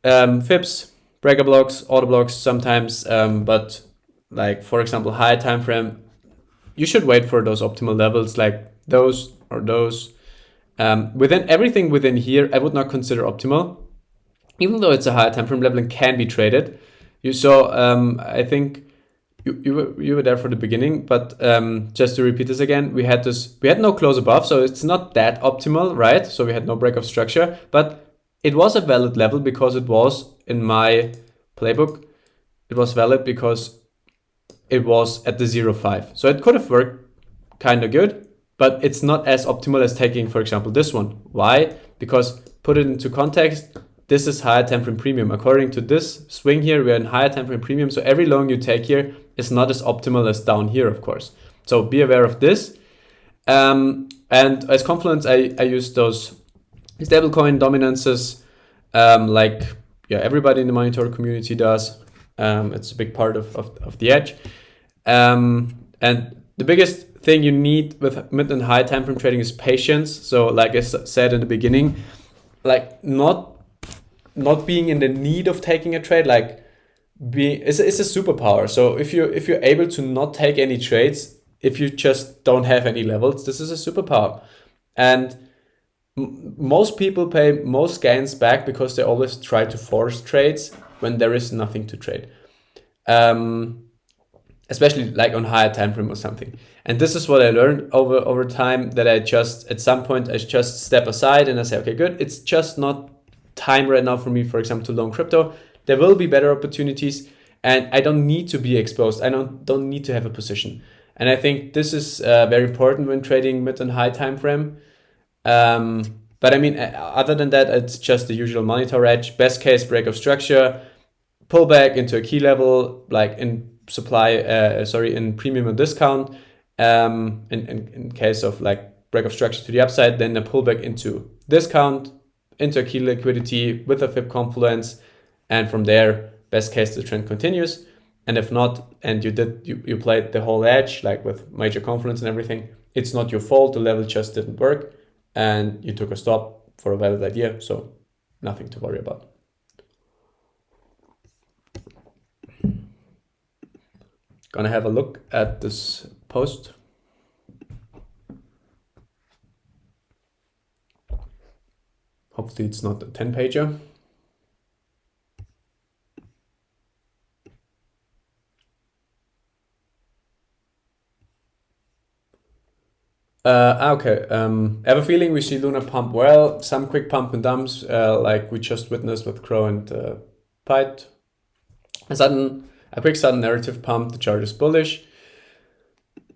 Fibs, breaker blocks, order blocks sometimes, but like for example, high time frame, you should wait for those optimal levels, like those or those. Within everything within here, I would not consider optimal, even though it's a higher time frame level and can be traded. You saw, I think. You were there for the beginning, but just to repeat this again, we had no close above, so it's not that optimal, right? So we had no break of structure, but it was a valid level because it was in my playbook. It was valid because it was at the 0.5. So it could have worked kind of good, but it's not as optimal as taking, for example, this one. Why? Because put it into context, this is higher time frame premium. According to this swing here, we're in higher time frame premium. So every long you take here is not as optimal as down here, of course. So be aware of this. And as confluence, I use those stablecoin dominances, everybody in the monitor community does. It's a big part of the edge. And the biggest thing you need with mid and high time frame trading is patience. So like I said in the beginning, like not being in the need of taking a trade, like it's a superpower. So if you're able to not take any trades, if you just don't have any levels, this is a superpower. And most people pay most gains back because they always try to force trades when there is nothing to trade, especially like on higher time frame or something. And this is what I learned over time, that I just at some point I just step aside and I say, okay, good, it's just not time right now for me, for example, to long crypto. There will be better opportunities, and I don't need to be exposed. I don't need to have a position. And I think this is very important when trading mid and high time frame. But I mean, other than that, it's just the usual monitor edge. Best case, break of structure, pull back into a key level, like in in premium or discount. In case of like break of structure to the upside, then a pullback into discount, into a key liquidity with a Fib confluence. And from there, best case, the trend continues. And if not, and you played the whole edge, like with major confluence and everything, it's not your fault. The level just didn't work, and you took a stop for a valid idea. So nothing to worry about. Gonna have a look at this post. Hopefully it's not a 10-pager. Okay. I have a feeling we see Luna pump well. Some quick pump and dumps, like we just witnessed with Crow and Pite. A quick sudden narrative pump. The chart is bullish.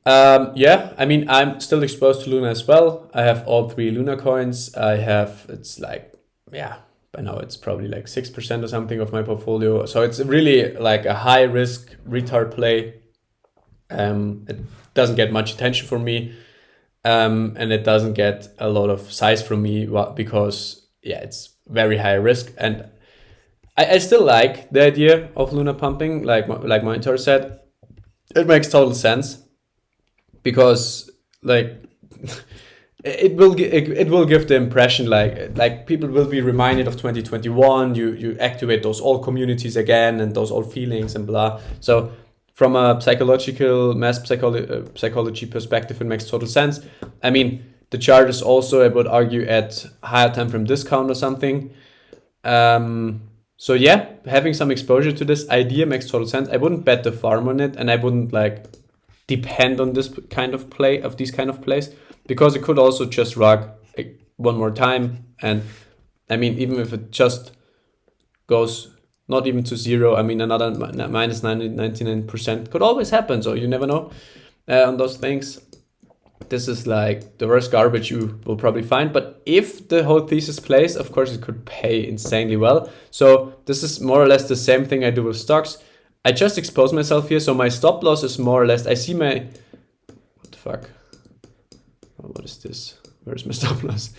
Yeah, I mean, I'm still exposed to Luna as well. I have all 3 Luna coins. It's like, yeah, by now it's probably like 6% or something of my portfolio. So it's really like a high risk retard play. It doesn't get much attention from me. And it doesn't get a lot of size from me because, yeah, it's very high risk. And I still like the idea of Luna pumping, like Monitor said. It makes total sense because, like, it will give the impression like people will be reminded of 2021. You activate those old communities again and those old feelings and blah. So from a mass psychology perspective, it makes total sense. I mean, the chart is also, I would argue, at higher time frame discount or something. So yeah, having some exposure to this idea makes total sense. I wouldn't bet the farm on it, and I wouldn't like depend on this kind of play, of these kind of plays, because it could also just rug one more time. And I mean, even if it just goes not even to 0, I mean, another minus 99% could always happen. So you never know on those things. This is like the worst garbage you will probably find. But if the whole thesis plays, of course, it could pay insanely well. So this is more or less the same thing I do with stocks. I just expose myself here. So my stop loss is more or less, I see my, what the fuck? Oh, what is this? Where's my stop loss?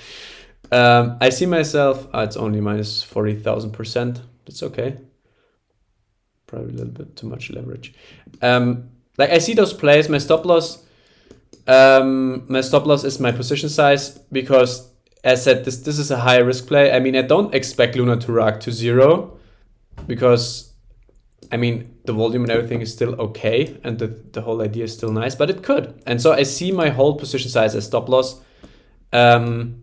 I see myself, it's only minus 40,000%. That's okay. Probably a little bit too much leverage. Like I see those plays, my stop loss is my position size because, as said, this is a high risk play. I mean, I don't expect Luna to rug to 0 because, I mean, the volume and everything is still okay and the whole idea is still nice, but it could. And so I see my whole position size as stop loss. The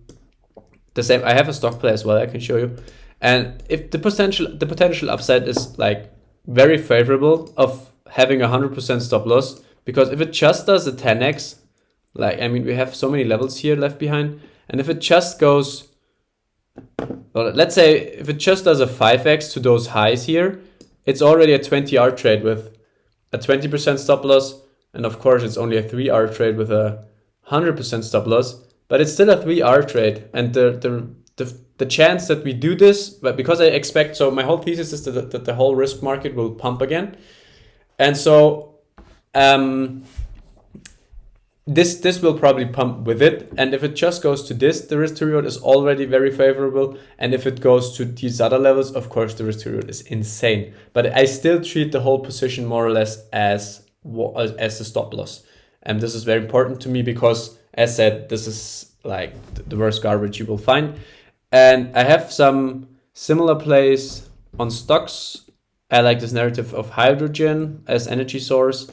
same, I have a stock play as well, I can show you. And if the potential upside is like very favorable of having 100% stop loss, because if it just does a 10x, like, I mean, we have so many levels here left behind, and if it just goes, well, let's say if it just does a 5x to those highs here, it's already a 20-hour trade with a 20% stop loss, and of course it's only a 3-hour trade with a 100% stop loss, but it's still a 3-hour trade, and the chance that we do this, but because I expect, so my whole thesis is that the whole risk market will pump again, and so this will probably pump with it, and if it just goes to this, the risk to reward is already very favorable, and if it goes to these other levels, of course the risk to reward is insane. But I still treat the whole position more or less as the stop loss, and this is very important to me because, as said, this is like the worst garbage you will find. And I have some similar plays on stocks. I like this narrative of hydrogen as energy source.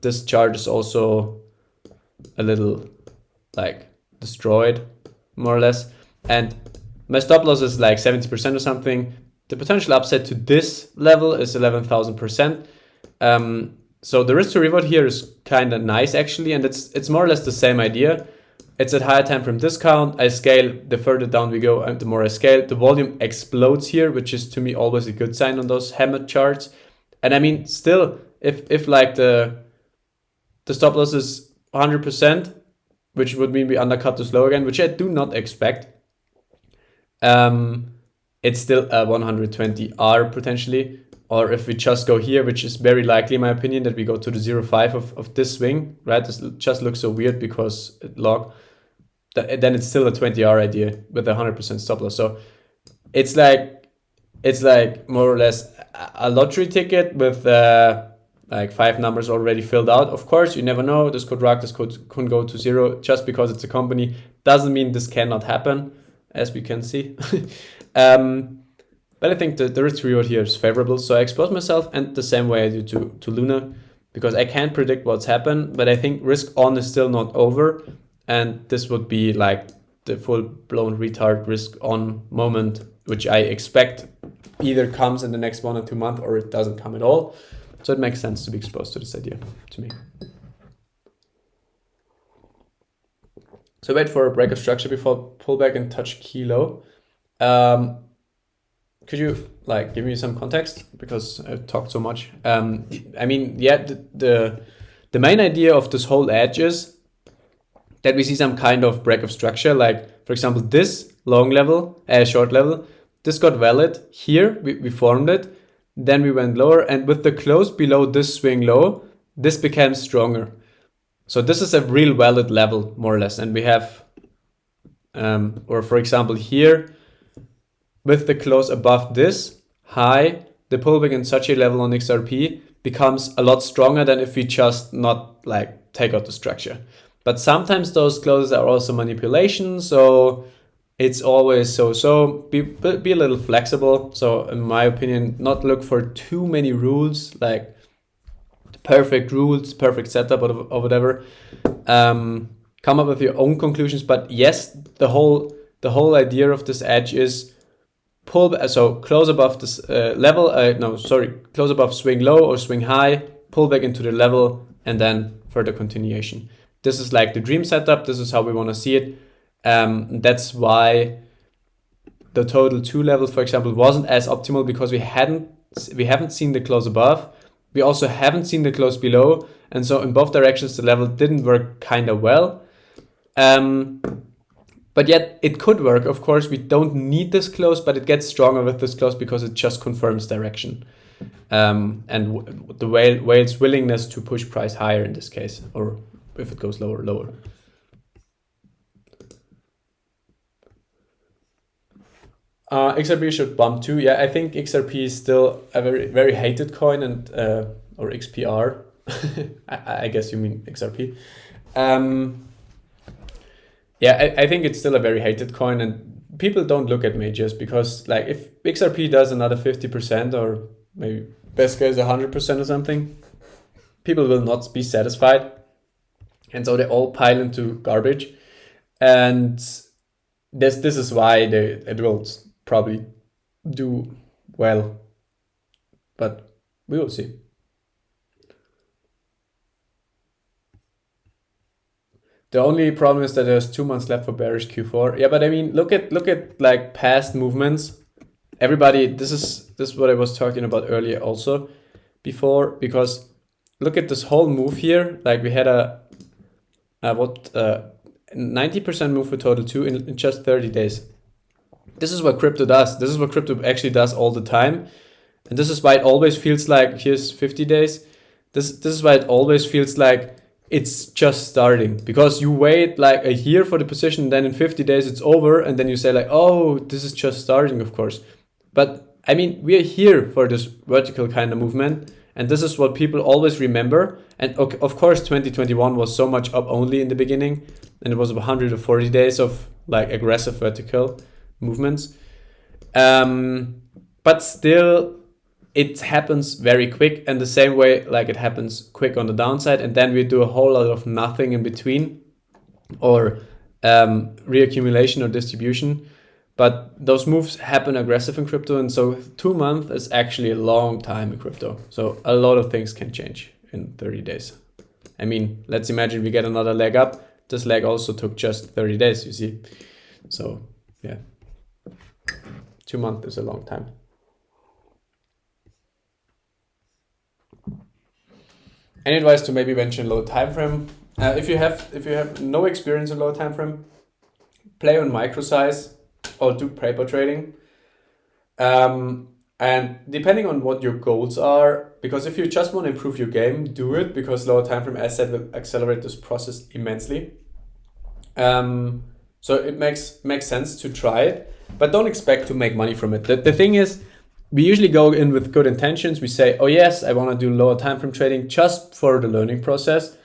This chart is also a little like destroyed, more or less. And my stop loss is like 70% or something. The potential upside to this level is 11,000%. So the risk to reward here is kind of nice actually, and it's more or less the same idea. It's at higher time frame discount. I scale, the further down we go, and the more I scale, the volume explodes here, which is to me always a good sign on those hammered charts. And I mean, still, if like the stop loss is 100%, which would mean we undercut this low again, which I do not expect, it's still a 120R potentially. Or if we just go here, which is very likely in my opinion, that we go to the 0.5 of this swing, right? This just looks so weird because it log. Then it's still a 20R idea with a 100% stop loss. So it's like more or less a lottery ticket with like 5 numbers already filled out. Of course, you never know. This could rock, this couldn't go to 0. Just because it's a company doesn't mean this cannot happen, as we can see. But I think the risk reward here is favorable. So I expose myself, and the same way I do to Luna, because I can't predict what's happened, but I think risk on is still not over. And this would be like the full-blown retard risk on moment, which I expect either comes in the next 1 or 2 months, or it doesn't come at all. So it makes sense to be exposed to this idea, to me. So wait for a break of structure before pullback and touch kilo. Could you like give me some context, because I've talked so much? I mean, yeah, the main idea of this whole edge is that we see some kind of break of structure. Like, for example, this long level, short level, this got valid here. We formed it, then we went lower, and with the close below this swing low, this became stronger. So this is a real valid level, more or less. And we have, or for example here, with the close above this high, the pullback in such a level on XRP becomes a lot stronger than if we just not like take out the structure. But sometimes those closes are also manipulation, so it's always so. Be a little flexible. So in my opinion, not look for too many rules, like perfect rules, perfect setup or whatever. Come up with your own conclusions. But yes, the whole idea of this edge is close above this level. Close above swing low or swing high, pull back into the level, and then further continuation. This is like the dream setup. This is how we want to see it. That's why the total 2 level, for example, wasn't as optimal, because we haven't seen the close above. We also haven't seen the close below, and so in both directions the level didn't work kind of well. But yet it could work. Of course, we don't need this close, but it gets stronger with this close because it just confirms direction. And the whale's willingness to push price higher in this case, or if it goes lower. XRP should bump too. Yeah, I think XRP is still a very, very hated coin, and or XPR. I guess you mean XRP. Yeah, I think it's still a very hated coin, and people don't look at majors, because like if XRP does another 50% or maybe best case 100% or something, people will not be satisfied, and so they all pile into garbage. And this is why it will probably do well, but we will see. The only problem is that there's 2 months left for bearish Q4. Yeah, but I mean, look at like past movements. Everybody, this is what I was talking about earlier also before, because look at this whole move here. Like we had a 90% move for total 2 in just 30 days. This is what crypto does. This is what crypto actually does all the time. And this is why it always feels like, here's 50 days. This is why it always feels like it's just starting, because you wait like a year for the position, and then in 50 days it's over, and then you say like, oh, this is just starting, of course. But I mean, we are here for this vertical kind of movement, and this is what people always remember. And of course 2021 was so much up only in the beginning, and it was 140 days of like aggressive vertical movements. But still, it happens very quick, and the same way like it happens quick on the downside, and then we do a whole lot of nothing in between, or reaccumulation or distribution. But those moves happen aggressive in crypto, and so 2 months is actually a long time in crypto. So a lot of things can change in 30 days. I mean, let's imagine we get another leg up. This leg also took just 30 days, you see. So yeah, 2 months is a long time. Any advice to maybe venture in low time frame? If you have no experience in low time frame, play on micro size or do paper trading. And depending on what your goals are, because if you just want to improve your game, do it, because lower time frame, as said, will accelerate this process immensely. So it makes sense to try it, but don't expect to make money from it. The thing is, we usually go in with good intentions. We say, oh yes, I want to do lower time frame trading just for the learning process.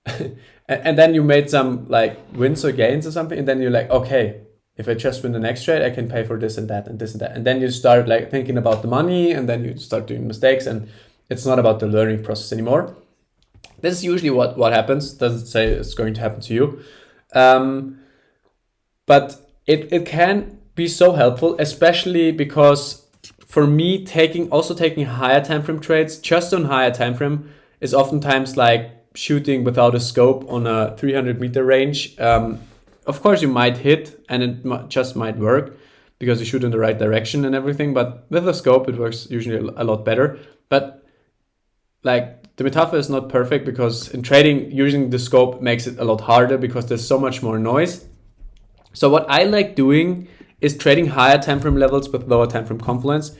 And then you made some like wins or gains or something, and then you're like, okay, if I just win the next trade, I can pay for this and that and this and that. And then you start like thinking about the money, and then you start doing mistakes, and it's not about the learning process anymore. This is usually what happens. Doesn't say it's going to happen to you. But it can be so helpful, especially because for me, taking higher time frame trades just on higher time frame is oftentimes like shooting without a scope on a 300-meter range. Of course, you might hit, and it just might work because you shoot in the right direction and everything. But with a scope, it works usually a lot better. But like the metaphor is not perfect, because in trading, using the scope makes it a lot harder because there's so much more noise. So what I like doing is trading higher time frame levels with lower time frame confluence.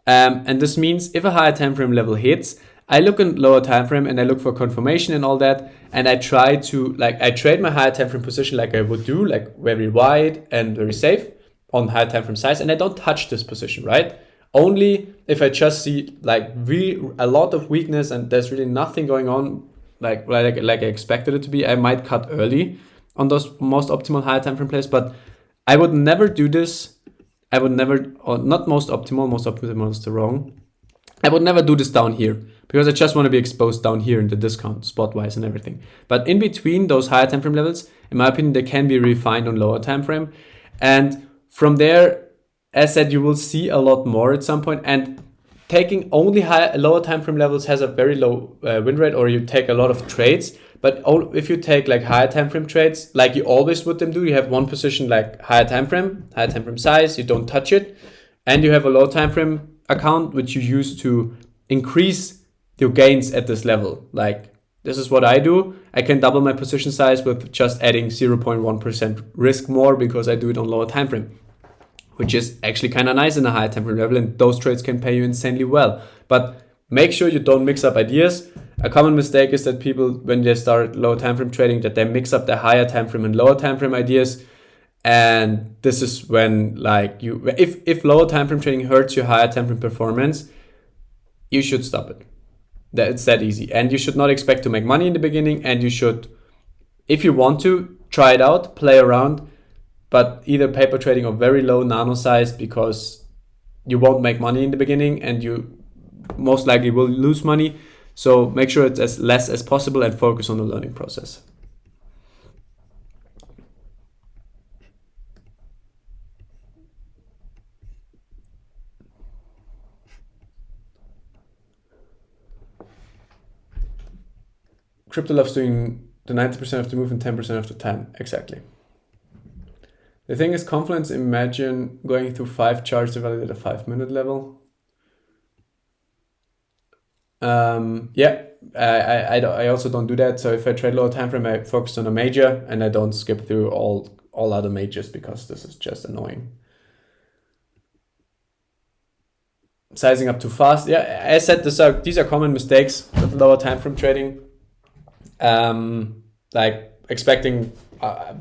And this means if a higher time frame level hits, I look in lower time frame and I look for confirmation and all that. And I try to, like, I trade my higher time frame position like I would do, like very wide and very safe on higher time frame size. And I don't touch this position, right? Only if I just see like a lot of weakness and there's really nothing going on like I expected it to be, I might cut early on those most optimal higher time frame plays. But I would never do this. I would never, or not most optimal is the wrong. I would never do this down here because I just want to be exposed down here in the discount spot wise and everything. But in between those higher time frame levels, in my opinion, they can be refined on lower time frame. And from there, as said, you will see a lot more at some point. And taking only lower time frame levels has a very low win rate, or you take a lot of trades. But if you take like higher time frame trades, like you always would them do, you have one position like higher time frame size, you don't touch it, and you have a low time frame account which you use to increase your gains at this level. Like this is what I do. I can double my position size with just adding 0.1% risk more because I do it on lower time frame, which is actually kind of nice in a higher time frame level, and those trades can pay you insanely well. But make sure you don't mix up ideas. A common mistake is that people, when they start low time frame trading, that they mix up their higher time frame and lower time frame ideas. And this is when, like, if lower time frame trading hurts your higher time frame performance, you should stop it. It's that easy. And you should not expect to make money in the beginning. And you should, if you want to, try it out, play around, but either paper trading or very low nano size, because you won't make money in the beginning and you most likely will lose money. So make sure it's as less as possible and focus on the learning process. Crypto loves doing the 90% of the move and 10% of the time. Exactly. The thing is, confluence, imagine going through 5 charts to validate a 5-minute level. I also don't do that. So if I trade lower time frame, I focus on a major and I don't skip through all other majors because this is just annoying. Sizing up too fast. Yeah, I said these are common mistakes with lower time frame trading. Like expecting,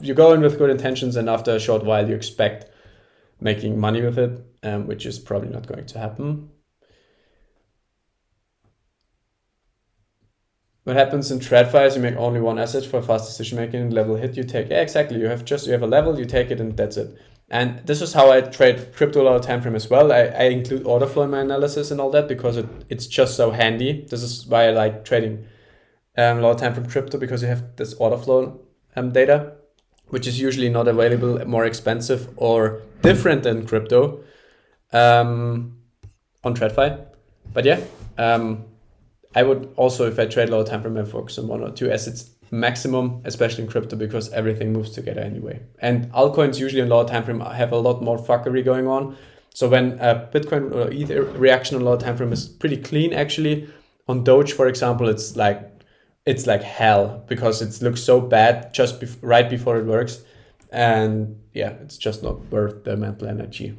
you go in with good intentions and after a short while you expect making money with it, which is probably not going to happen. What happens in TradFi is you make only one asset for fast decision making. Level hit, you take. Yeah, exactly. You have a level, you take it, and that's it. And this is how I trade crypto lower time frame as well. I include order flow in my analysis and all that because it's just so handy. This is why I like trading lower time frame crypto, because you have this order flow data, which is usually not available, more expensive or different than crypto on TradFi. But yeah. I would also, if I trade lower time frame, I focus on 1 or 2 assets maximum, especially in crypto, because everything moves together anyway. And altcoins usually in lower time frame have a lot more fuckery going on. So when a Bitcoin or Ether reaction on lower time frame is pretty clean, actually, on Doge, for example, it's like hell because it looks so bad just right before it works, and yeah, it's just not worth the mental energy.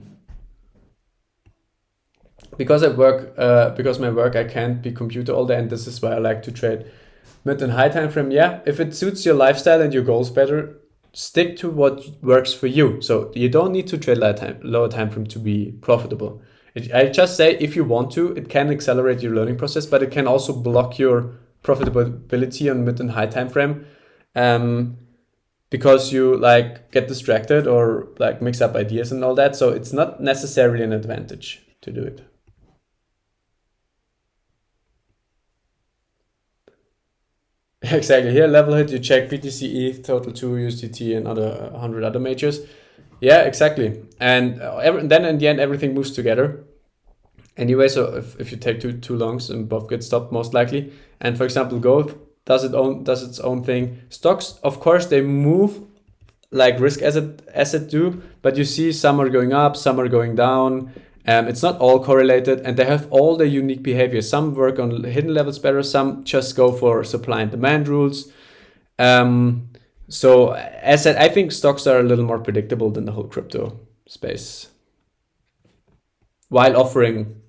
Because my work, I can't be computer all day, and this is why I like to trade mid and high time frame. Yeah, if it suits your lifestyle and your goals better, stick to what works for you. So you don't need to trade lower time frame to be profitable. I just say if you want to, it can accelerate your learning process, but it can also block your profitability on mid and high time frame, because you like get distracted or like mix up ideas and all that. So it's not necessarily an advantage to do it. Exactly. Here, level hit, you check BTC, ETH, total 2, USDT, and other 100 other majors. Yeah, exactly. And then in the end, everything moves together. Anyway, so if you take too longs, and both get stopped most likely. And for example, gold does its own thing. Stocks, of course, they move like risk asset do, but you see some are going up, some are going down. It's not all correlated, and they have all their unique behavior. Some work on hidden levels better, some just go for supply and demand rules. So as said, I think stocks are a little more predictable than the whole crypto space, while offering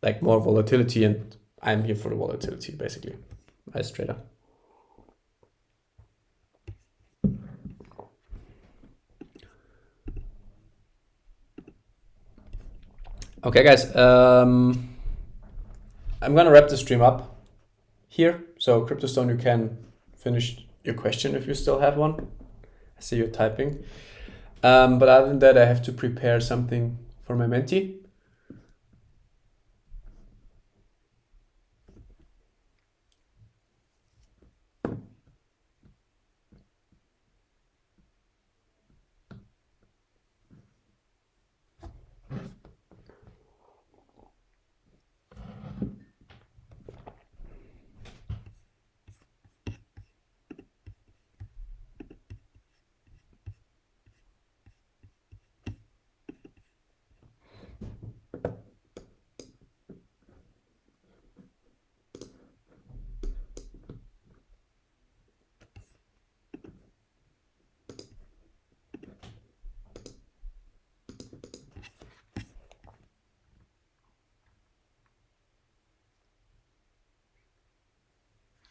like more volatility, and I'm here for the volatility basically as trader. Okay, guys, I'm gonna wrap the stream up here. So CryptoStone, you can finish your question if you still have one. I see you typing. But other than that, I have to prepare something for my mentee.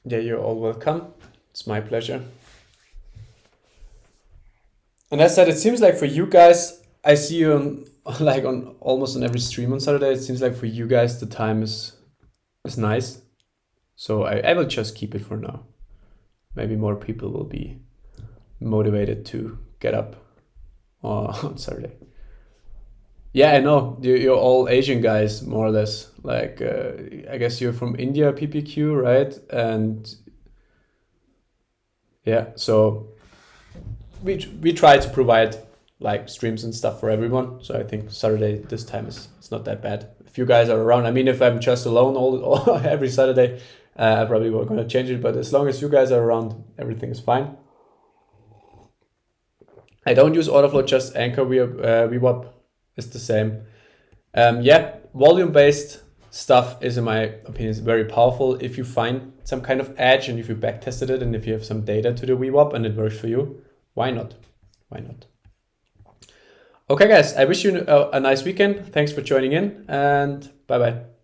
Yeah, you're all welcome. It's my pleasure. And as said, it seems like for you guys, I see you on like on almost on every stream on Saturday. It seems like for you guys the time is nice. So I will just keep it for now. Maybe more people will be motivated to get up on Saturday. Yeah, I know. You're all Asian guys, more or less. Like, I guess you're from India, PPQ, right? And yeah, so we try to provide like streams and stuff for everyone. So I think Saturday this time it's not that bad. If you guys are around, I mean, if I'm just alone all every Saturday, I probably won't gonna change it. But as long as you guys are around, everything is fine. I don't use Autoflow, just Anchor. VWAP is the same. Yeah, volume-based stuff is, in my opinion, very powerful. If you find some kind of edge and if you backtested it and if you have some data to the VWAP and it works for you, why not? Why not? Okay, guys, I wish you a nice weekend. Thanks for joining in, and bye-bye.